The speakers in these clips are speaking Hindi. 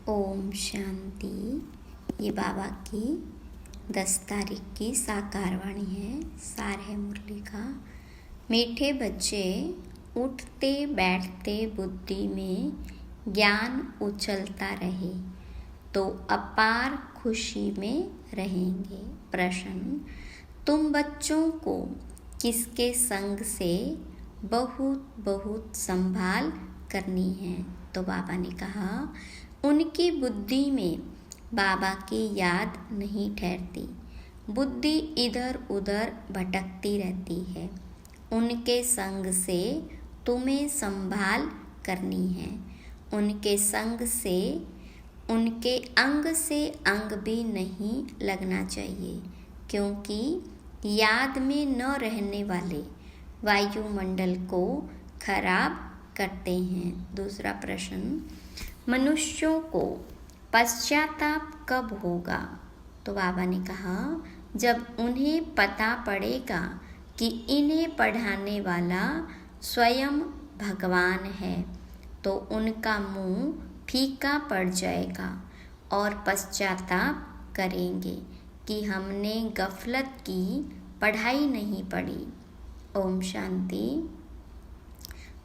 ओम शांति। ये बाबा की 10 तारीख की साकार वाणी है। सार है मुरली का। मीठे बच्चे उठते बैठते बुद्धि में ज्ञान उछलता रहे तो अपार खुशी में रहेंगे। प्रश्न, तुम बच्चों को किसके संग से बहुत बहुत संभाल करनी है? तो बाबा ने कहा, उनकी बुद्धि में बाबा की याद नहीं ठहरती, बुद्धि इधर उधर भटकती रहती है। उनके संग से तुम्हें संभाल करनी है। उनके संग से उनके अंग से अंग भी नहीं लगना चाहिए, क्योंकि याद में न रहने वाले वायुमंडल को खराब करते हैं। दूसरा प्रश्न, मनुष्यों को पश्चाताप कब होगा? तो बाबा ने कहा, जब उन्हें पता पड़ेगा कि इन्हें पढ़ाने वाला स्वयं भगवान है, तो उनका मुंह फीका पड़ जाएगा और पश्चाताप करेंगे कि हमने गफलत की, पढ़ाई नहीं पढ़ी। ओम शांति।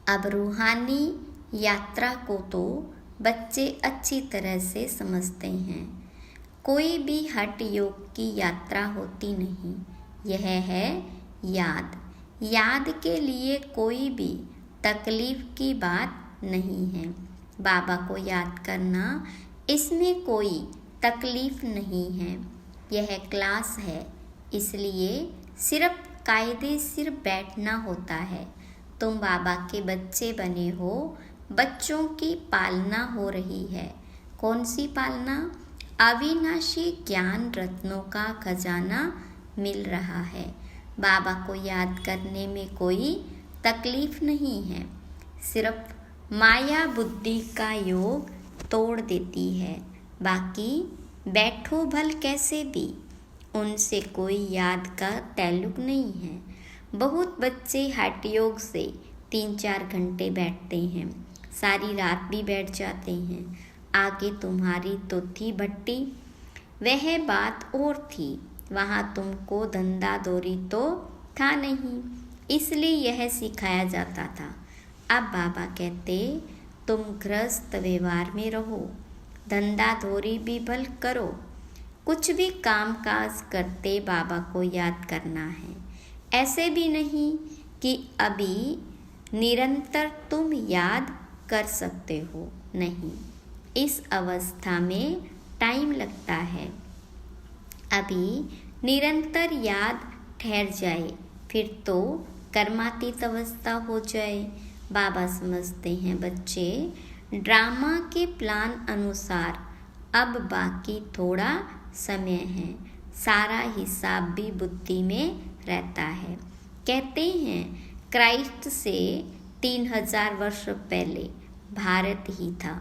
अब रूहानी यात्रा को तो बच्चे अच्छी तरह से समझते हैं। कोई भी हठ योग की यात्रा होती नहीं। यह है याद। याद के लिए कोई भी तकलीफ की बात नहीं है। बाबा को याद करना, इसमें कोई तकलीफ नहीं है। यह क्लास है, इसलिए सिर्फ कायदे सिर बैठना होता है। तुम बाबा के बच्चे बने हो, बच्चों की पालना हो रही है। कौन सी पालना? अविनाशी ज्ञान रत्नों का खजाना मिल रहा है। बाबा को याद करने में कोई तकलीफ नहीं है। सिर्फ माया बुद्धि का योग तोड़ देती है। बाकी बैठो भल कैसे भी, उनसे कोई याद का ताल्लुक नहीं है। बहुत बच्चे हठ योग से 3-4 घंटे बैठते हैं, सारी रात भी बैठ जाते हैं। आगे तुम्हारी तो थी भट्टी, वह बात और थी। वहाँ तुमको धंधा दौरी तो था नहीं, इसलिए यह सिखाया जाता था। अब बाबा कहते, तुम गृहस्थ व्यवहार में रहो, धंधा दौरी भी भल करो, कुछ भी काम काज करते बाबा को याद करना है। ऐसे भी नहीं कि अभी निरंतर तुम याद कर सकते हो, नहीं। इस अवस्था में टाइम लगता है। अभी निरंतर याद ठहर जाए, फिर तो कर्मातीत अवस्था हो जाए। बाबा समझते हैं, बच्चे ड्रामा के प्लान अनुसार अब बाकी थोड़ा समय है। सारा हिसाब भी बुद्धि में रहता है। कहते हैं, क्राइस्ट से 3000 वर्ष पहले भारत ही था।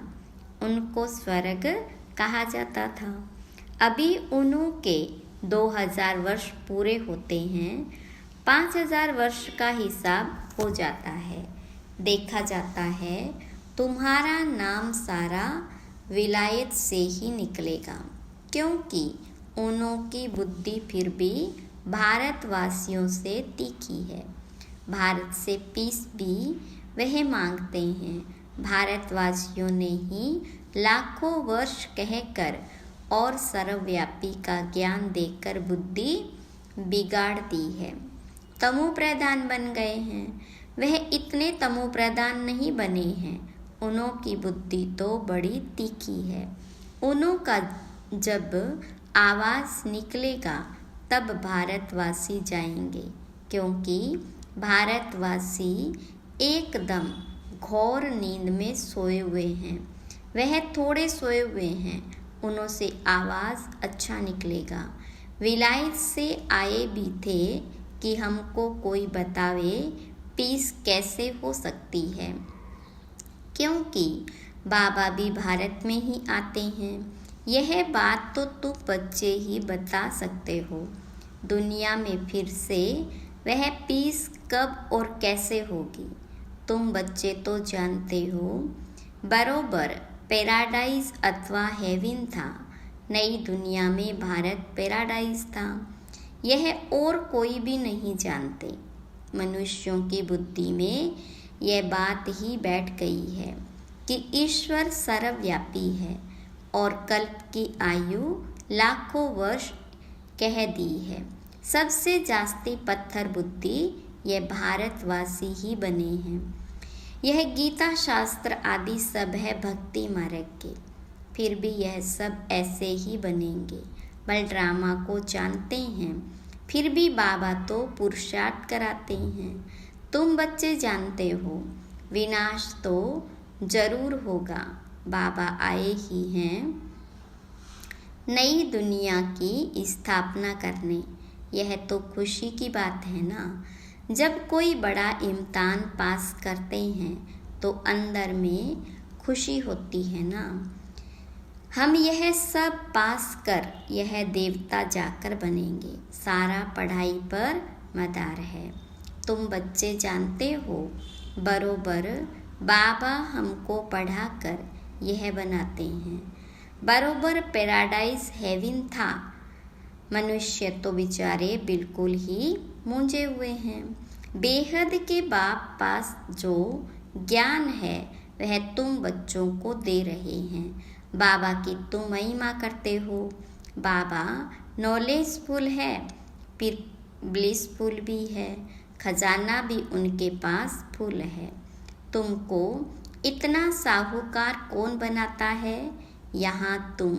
उनको स्वर्ग कहा जाता था। अभी उनके 2000 वर्ष पूरे होते हैं, 5000 वर्ष का हिसाब हो जाता है। देखा जाता है, तुम्हारा नाम सारा विलायत से ही निकलेगा, क्योंकि उनों की बुद्धि फिर भी भारतवासियों से तीखी है। भारत से पीस भी वह मांगते हैं। भारतवासियों ने ही लाखों वर्ष कहकर और सर्वव्यापी का ज्ञान देकर बुद्धि बिगाड़ दी है। तमो प्रधान बन गए हैं। वह इतने तमो प्रधान नहीं बने हैं। उनों की बुद्धि तो बड़ी तीखी है। उनों का जब आवाज़ निकलेगा तब भारतवासी जाएंगे, क्योंकि भारतवासी एकदम घोर नींद में सोए हुए हैं। वह थोड़े सोए हुए हैं, उनों से आवाज़ अच्छा निकलेगा। विलायत से आए भी थे कि हमको कोई बतावे पीस कैसे हो सकती है, क्योंकि बाबा भी भारत में ही आते हैं। यह बात तो तुम बच्चे ही बता सकते हो। दुनिया में फिर से वह पीस कब और कैसे होगी, तुम बच्चे तो जानते हो। बरोबर पैराडाइज अथवा हेवन था। नई दुनिया में भारत पैराडाइज था, यह और कोई भी नहीं जानते। मनुष्यों की बुद्धि में यह बात ही बैठ गई है कि ईश्वर सर्वव्यापी है और कल्प की आयु लाखों वर्ष कह दी है। सबसे जास्ती पत्थर बुद्धि ये भारतवासी ही बने हैं। यह गीता शास्त्र आदि सब है भक्ति मार्ग के, फिर भी यह सब ऐसे ही बनेंगे। बलरामा को जानते हैं, फिर भी बाबा तो पुरुषार्थ कराते हैं। तुम बच्चे जानते हो विनाश तो जरूर होगा, बाबा आए ही हैं नई दुनिया की स्थापना करने। यह तो खुशी की बात है ना। जब कोई बड़ा इम्तिहान पास करते हैं तो अंदर में खुशी होती है ना। हम यह सब पास कर यह देवता जाकर बनेंगे। सारा पढ़ाई पर मदार है। तुम बच्चे जानते हो बरोबर बाबा हमको पढ़ाकर यह बनाते हैं। बरोबर पैराडाइज हेवन था। मनुष्य तो बेचारे बिल्कुल ही मूंझे हुए हैं। बेहद के बाप पास जो ज्ञान है वह तुम बच्चों को दे रहे हैं। बाबा की तुम महिमा करते हो। बाबा नॉलेजफुल है, फिर ब्लिसफुल भी है। खजाना भी उनके पास फुल है। तुमको इतना साहूकार कौन बनाता है? यहाँ तुम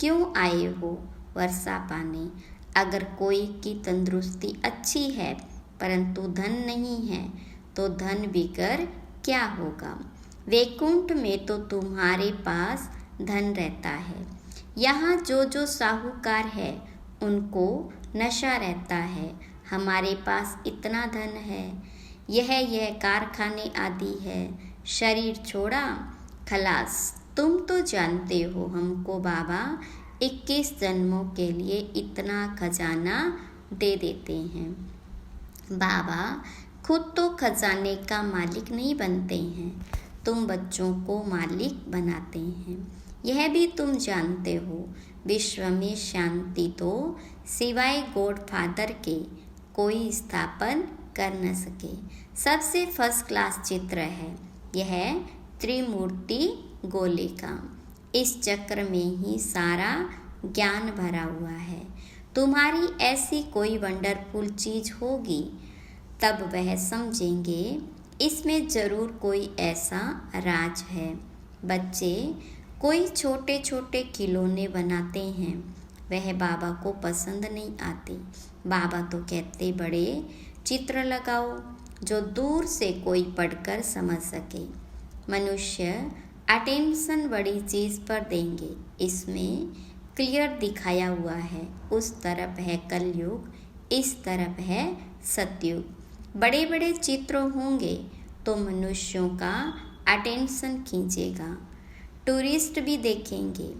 क्यों आए हो? वर्षा पाने। अगर कोई की तंदुरुस्ती अच्छी है परंतु धन नहीं है तो धन बिकर क्या होगा? वैकुंठ में तो तुम्हारे पास धन रहता है। यहाँ जो जो साहूकार है उनको नशा रहता है। हमारे पास इतना धन है, यह कारखाने आदि है। शरीर छोड़ा खलास। तुम तो जानते हो हमको बाबा 21 जन्मों के लिए इतना खजाना दे देते हैं। बाबा खुद तो खजाने का मालिक नहीं बनते हैं, तुम बच्चों को मालिक बनाते हैं। यह भी तुम जानते हो विश्व में शांति तो सिवाय गॉड फादर के कोई स्थापन कर न सके। सबसे फर्स्ट क्लास चित्र है यह त्रिमूर्ति गोले का। इस चक्र में ही सारा ज्ञान भरा हुआ है। तुम्हारी ऐसी कोई वंडरफुल चीज होगी तब वह समझेंगे इसमें जरूर कोई ऐसा राज है। बच्चे कोई छोटे छोटे खिलौने बनाते हैं, वह बाबा को पसंद नहीं आते। बाबा तो कहते बड़े चित्र लगाओ जो दूर से कोई पढ़कर समझ सके। मनुष्य अटेंशन बड़ी चीज़ पर देंगे, इसमें क्लियर दिखाया हुआ है। उस तरफ है कलयुग, इस तरफ है सतयुग। बड़े बड़े चित्र होंगे तो मनुष्यों का अटेंशन खींचेगा। टूरिस्ट भी देखेंगे,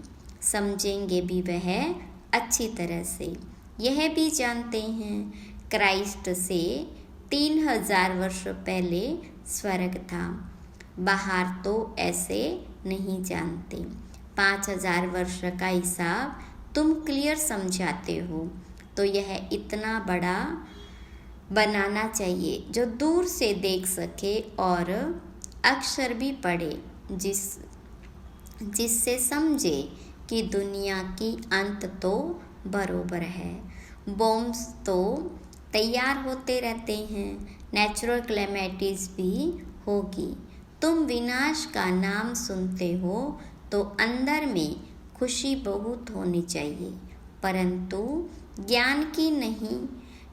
समझेंगे भी वह अच्छी तरह से। यह भी जानते हैं क्राइस्ट से 3000 वर्ष पहले स्वर्ग था। बाहर तो ऐसे नहीं जानते। 5000 वर्ष का हिसाब तुम क्लियर समझाते हो तो यह इतना बड़ा बनाना चाहिए जो दूर से देख सके और अक्षर भी पढ़े, जिससे समझे कि दुनिया की अंत तो बरोबर है। बॉम्ब्स तो तैयार होते रहते हैं, नेचुरल क्लेमिटीज भी होगी। तुम विनाश का नाम सुनते हो तो अंदर में खुशी बहुत होनी चाहिए, परंतु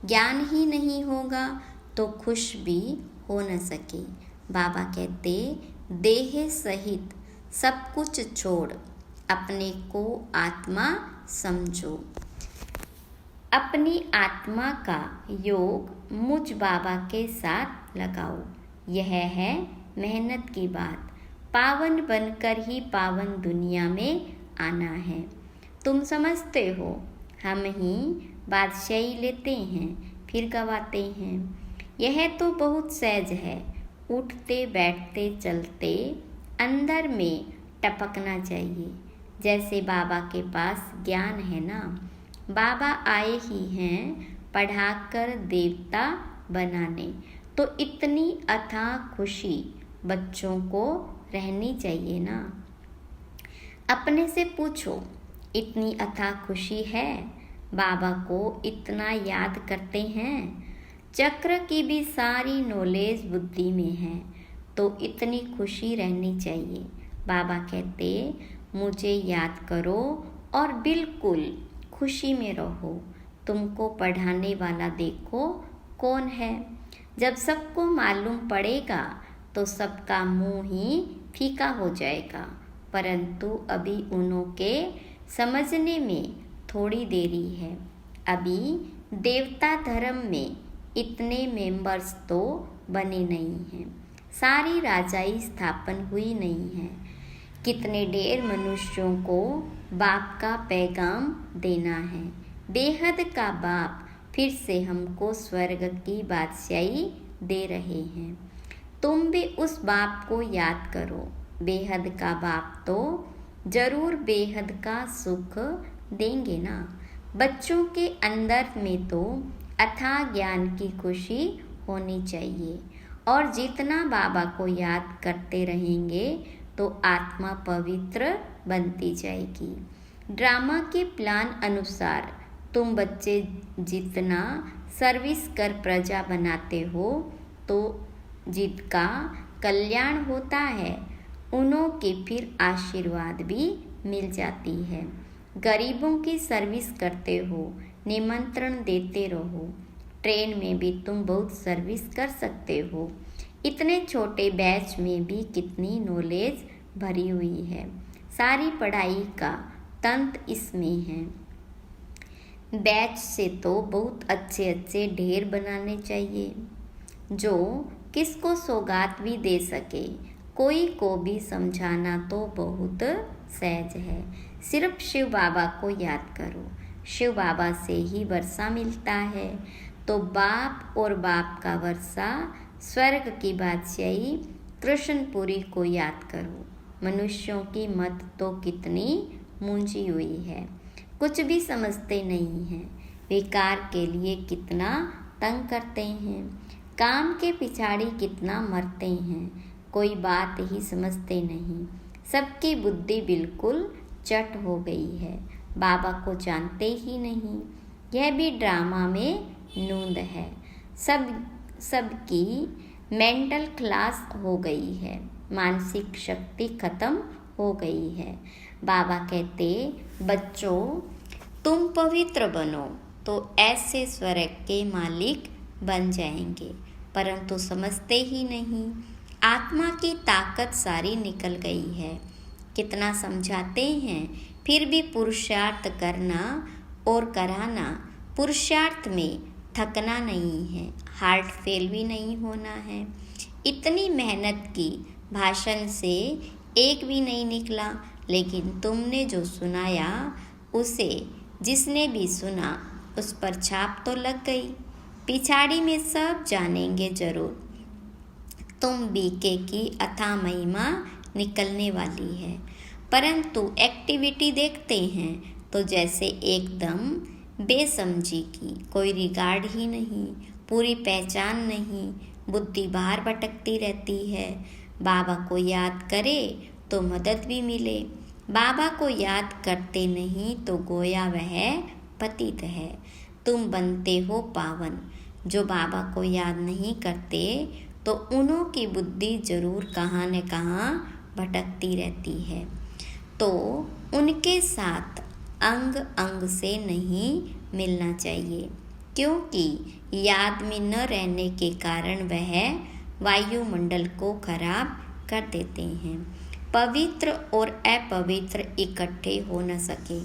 ज्ञान ही नहीं होगा तो खुश भी हो न सके। बाबा कहते देह सहित सब कुछ छोड़ अपने को आत्मा समझो। अपनी आत्मा का योग मुझ बाबा के साथ लगाओ। यह है मेहनत की बात। पावन बनकर ही पावन दुनिया में आना है। तुम समझते हो हम ही बादशाही लेते हैं फिर गवाते हैं। यह तो बहुत सहज है। उठते बैठते चलते अंदर में टपकना चाहिए। जैसे बाबा के पास ज्ञान है ना, बाबा आए ही हैं पढ़ाकर देवता बनाने, तो इतनी अथाह खुशी बच्चों को रहनी चाहिए ना। अपने से पूछो, इतनी अथाह खुशी है? बाबा को इतना याद करते हैं? चक्र की भी सारी नॉलेज बुद्धि में है, तो इतनी खुशी रहनी चाहिए। बाबा कहते, मुझे याद करो और बिल्कुल खुशी में रहो। तुमको पढ़ाने वाला देखो कौन है। जब सबको मालूम पड़ेगा तो सबका मुंह ही फीका हो जाएगा, परंतु अभी उनके समझने में थोड़ी देरी है। अभी देवता धर्म में इतने मेंबर्स तो बने नहीं हैं, सारी राजाई स्थापन हुई नहीं है। कितने ढेर मनुष्यों को बाप का पैगाम देना है। बेहद का बाप फिर से हमको स्वर्ग की बादशाही दे रहे हैं। तुम भी उस बाप को याद करो। बेहद का बाप तो जरूर बेहद का सुख देंगे ना। बच्चों के अंदर में तो अथाह ज्ञान की खुशी होनी चाहिए, और जितना बाबा को याद करते रहेंगे तो आत्मा पवित्र बनती जाएगी। ड्रामा के प्लान अनुसार तुम बच्चे जितना सर्विस कर प्रजा बनाते हो, तो जिनका कल्याण होता है उन्हों के फिर आशीर्वाद भी मिल जाती है। गरीबों की सर्विस करते हो, निमंत्रण देते रहो। ट्रेन में भी तुम बहुत सर्विस कर सकते हो। इतने छोटे बैच में भी कितनी नॉलेज भरी हुई है। सारी पढ़ाई का तंत्र इसमें है। बैच से तो बहुत अच्छे अच्छे ढेर बनाने चाहिए, जो किसको सौगात भी दे सके। कोई को भी समझाना तो बहुत सहज है। सिर्फ शिव बाबा को याद करो। शिव बाबा से ही वर्षा मिलता है, तो बाप और बाप का वर्षा स्वर्ग की बादशाही कृष्णपुरी को याद करो। मनुष्यों की मत तो कितनी मूंजी हुई है, कुछ भी समझते नहीं हैं। विकार के लिए कितना तंग करते हैं, काम के पिछाड़ी कितना मरते हैं, कोई बात ही समझते नहीं। सबकी बुद्धि बिल्कुल चट हो गई है, बाबा को जानते ही नहीं। यह भी ड्रामा में नूंद है। सबकी मेंटल क्लास हो गई है, मानसिक शक्ति खत्म हो गई है। बाबा कहते, बच्चों तुम पवित्र बनो तो ऐसे स्वर्ग के मालिक बन जाएंगे, परंतु समझते ही नहीं। आत्मा की ताकत सारी निकल गई है। कितना समझाते हैं, फिर भी पुरुषार्थ करना और कराना। पुरुषार्थ में थकना नहीं है, हार्ट फेल भी नहीं होना है। इतनी मेहनत की, भाषण से एक भी नहीं निकला, लेकिन तुमने जो सुनाया उसे जिसने भी सुना उस पर छाप तो लग गई। पिछाड़ी में सब जानेंगे जरूर। तुम बीके की अथाह महिमा निकलने वाली है, परंतु एक्टिविटी देखते हैं तो जैसे एकदम बेसमझी की, कोई रिगार्ड ही नहीं, पूरी पहचान नहीं, बुद्धि बाहर भटकती रहती है। बाबा को याद करे तो मदद भी मिले, बाबा को याद करते नहीं तो गोया वह पतित है। तुम बनते हो पावन। जो बाबा को याद नहीं करते तो उन्हों की बुद्धि जरूर कहाँ न कहाँ भटकती रहती है, तो उनके साथ अंग अंग से नहीं मिलना चाहिए, क्योंकि याद में न रहने के कारण वह वायुमंडल को खराब कर देते हैं। पवित्र और अपवित्र इकट्ठे हो न सके,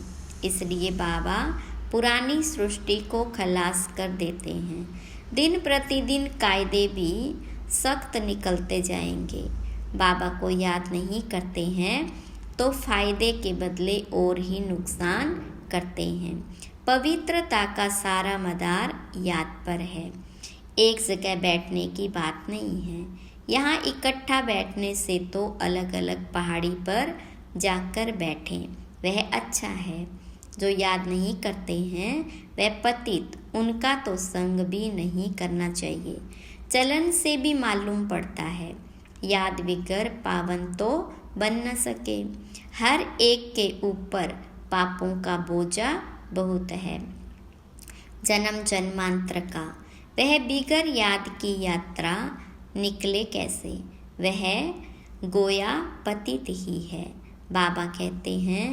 इसलिए बाबा पुरानी सृष्टि को खलास कर देते हैं। दिन प्रतिदिन कायदे भी सख्त निकलते जाएंगे। बाबा को याद नहीं करते हैं तो फायदे के बदले और ही नुकसान करते हैं। पवित्रता का सारा मदार याद पर है, एक जगह बैठने की बात नहीं है। यहाँ इकट्ठा बैठने से तो अलग अलग पहाड़ी पर जाकर बैठें, वह अच्छा है। जो याद नहीं करते हैं वह पतित, उनका तो संग भी नहीं करना चाहिए। चलन से भी मालूम पड़ता है, याद बिगर पावन तो बन न सके। हर एक के ऊपर पापों का बोझा बहुत है, जन्म जन्मांतर का। वह बिगर याद की यात्रा निकले कैसे, वह गोया पतित ही है। बाबा कहते हैं,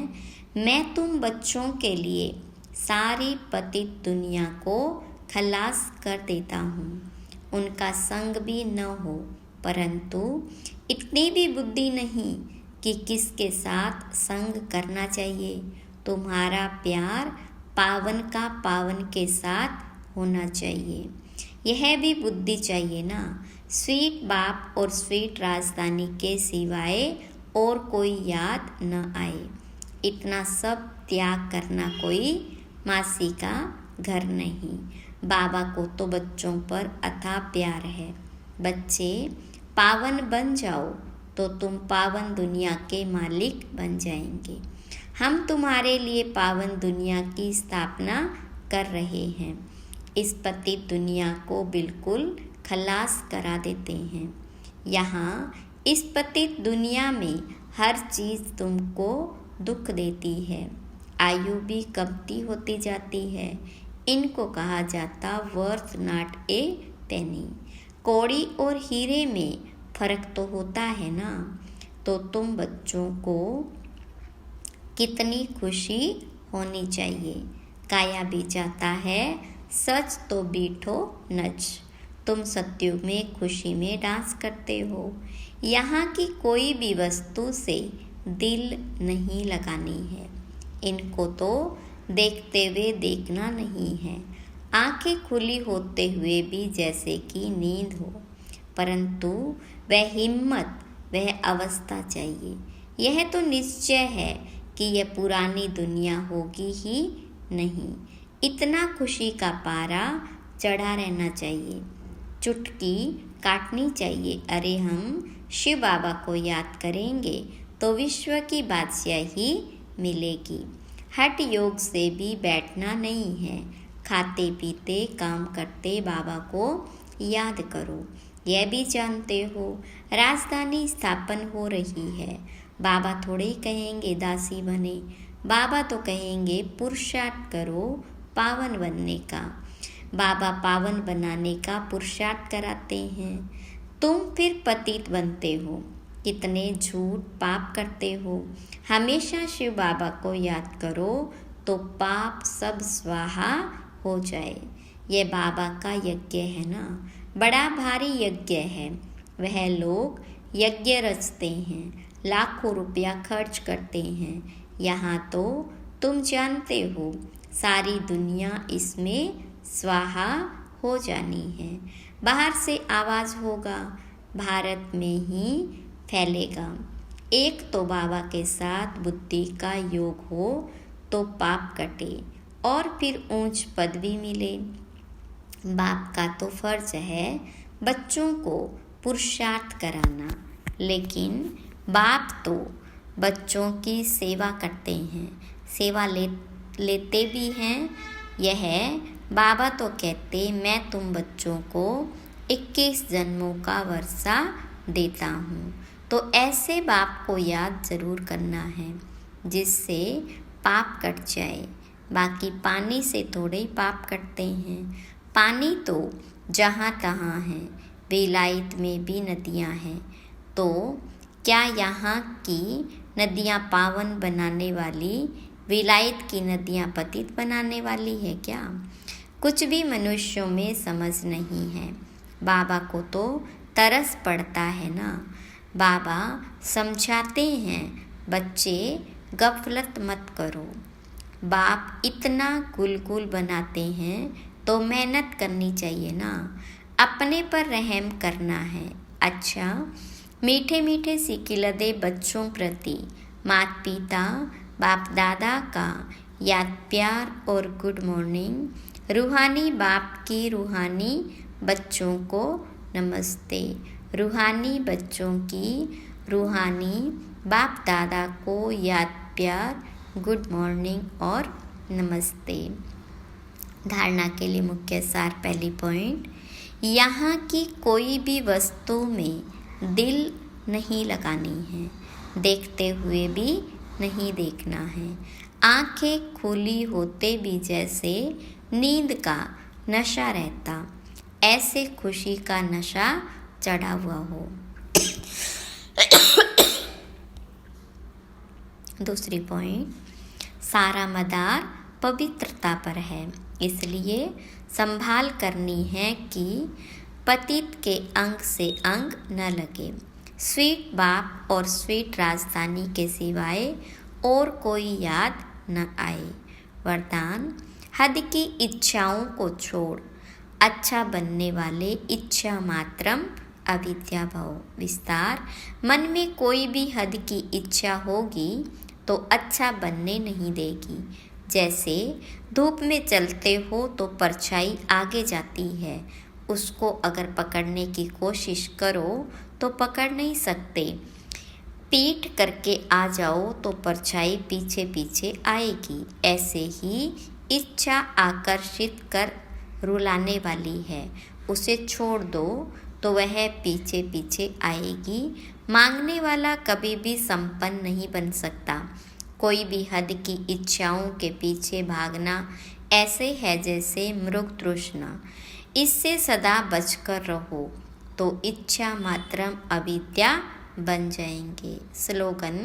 मैं तुम बच्चों के लिए सारी पतित दुनिया को खलास कर देता हूँ। उनका संग भी न हो, परंतु इतनी भी बुद्धि नहीं कि किसके साथ संग करना चाहिए। तुम्हारा प्यार पावन का पावन के साथ होना चाहिए, यह भी बुद्धि चाहिए ना। स्वीट बाप और स्वीट राजधानी के सिवाय और कोई याद न आए। इतना सब त्याग करना कोई मासी का घर नहीं। बाबा को तो बच्चों पर अथाह प्यार है। बच्चे पावन बन जाओ तो तुम पावन दुनिया के मालिक बन जाएंगे। हम तुम्हारे लिए पावन दुनिया की स्थापना कर रहे हैं। इस पतित दुनिया को बिल्कुल खलास करा देते हैं। यहाँ इस पतित दुनिया में हर चीज़ तुमको दुख देती है। आयु भी कमती होती जाती है। इनको कहा जाता वर्थ नॉट ए पेनी। कौड़ी और हीरे में फर्क तो होता है ना। तो तुम बच्चों को कितनी खुशी होनी चाहिए। काया भी जाता है, सच तो बीठो नच। तुम सत्युग में खुशी में डांस करते हो। यहाँ की कोई भी वस्तु से दिल नहीं लगानी है। इनको तो देखते हुए देखना नहीं है। आंखें खुली होते हुए भी जैसे कि नींद हो, परंतु वह हिम्मत, वह अवस्था चाहिए। यह तो निश्चय है कि यह पुरानी दुनिया होगी ही नहीं। इतना खुशी का पारा चढ़ा रहना चाहिए। चुटकी काटनी चाहिए। अरे हम शिव बाबा को याद करेंगे तो विश्व की बादशाही मिलेगी। हठ योग से भी बैठना नहीं है। खाते पीते काम करते बाबा को याद करो। यह भी जानते हो राजधानी स्थापन हो रही है। बाबा थोड़े ही कहेंगे दासी बने। बाबा तो कहेंगे पुरुषार्थ करो पावन बनने का। बाबा पावन बनाने का पुरुषार्थ कराते हैं। तुम फिर पतित बनते हो। कितने झूठ पाप करते हो। हमेशा शिव बाबा को याद करो तो पाप सब स्वाहा हो जाए। ये बाबा का यज्ञ है ना, बड़ा भारी यज्ञ है। वह लोग यज्ञ रचते हैं, लाखों रुपया खर्च करते हैं। यहाँ तो तुम जानते हो सारी दुनिया इसमें स्वाहा हो जानी है। बाहर से आवाज़ होगा, भारत में ही फैलेगा। एक तो बाबा के साथ बुद्धि का योग हो तो पाप कटे और फिर ऊंच पद भी मिले। बाप का तो फर्ज है बच्चों को पुरुषार्थ कराना, लेकिन बाप तो बच्चों की सेवा करते हैं, सेवा लेते भी हैं। यह बाबा तो कहते, मैं तुम बच्चों को 21 जन्मों का वर्षा देता हूँ। तो ऐसे बाप को याद ज़रूर करना है जिससे पाप कट जाए। बाकी पानी से थोड़े ही पाप कटते हैं। पानी तो जहाँ तहाँ है। विलायत में भी नदियाँ हैं, तो क्या यहाँ की नदियाँ पावन बनाने वाली विलायत की नदियाँ पतित बनाने वाली है क्या? कुछ भी मनुष्यों में समझ नहीं है। बाबा को तो तरस पड़ता है ना। बाबा समझाते हैं, बच्चे गफलत मत करो। बाप इतना गुल बनाते हैं तो मेहनत करनी चाहिए ना। अपने पर रहम करना है। अच्छा, मीठे मीठे सिकिलदे बच्चों प्रति माता पिता बाप दादा का याद प्यार और गुड मॉर्निंग। रूहानी बाप की रूहानी बच्चों को नमस्ते। रूहानी बच्चों की रूहानी बाप दादा को याद प्यार, गुड मॉर्निंग और नमस्ते। धारणा के लिए मुख्य सार। पहली पॉइंट, यहाँ की कोई भी वस्तु में दिल नहीं लगानी है, देखते हुए भी नहीं देखना है। आंखें खुली होते भी जैसे नींद का नशा रहता, ऐसे खुशी का नशा चढ़ा हुआ हो। दूसरी पॉइंट, सारा मदार पवित्रता पर है, इसलिए संभाल करनी है कि पतित के अंग से अंग न लगे। स्वीट बाप और स्वीट राजधानी के सिवाय और कोई याद न आए। वरदान, हद की इच्छाओं को छोड़, अच्छा बनने वाले इच्छा मात्रम अविद्या भव। विस्तार, मन में कोई भी हद की इच्छा होगी तो अच्छा बनने नहीं देगी। जैसे धूप में चलते हो तो परछाई आगे जाती है, उसको अगर पकड़ने की कोशिश करो तो पकड़ नहीं सकते। पीठ करके आ जाओ तो परछाई पीछे पीछे आएगी। ऐसे ही इच्छा आकर्षित कर रुलाने वाली है, उसे छोड़ दो तो वह पीछे पीछे आएगी। मांगने वाला कभी भी संपन्न नहीं बन सकता। कोई भी हद की इच्छाओं के पीछे भागना ऐसे है जैसे मृग तृष्णा, इससे सदा बचकर रहो तो इच्छा मात्रम अविद्या बन जाएंगे। स्लोगन,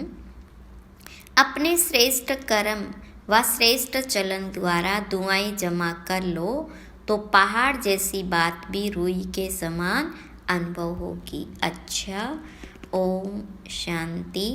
अपने श्रेष्ठ कर्म व श्रेष्ठ चलन द्वारा दुआएं जमा कर लो तो पहाड़ जैसी बात भी रुई के समान अनुभव होगी। अच्छा, ओम शांति।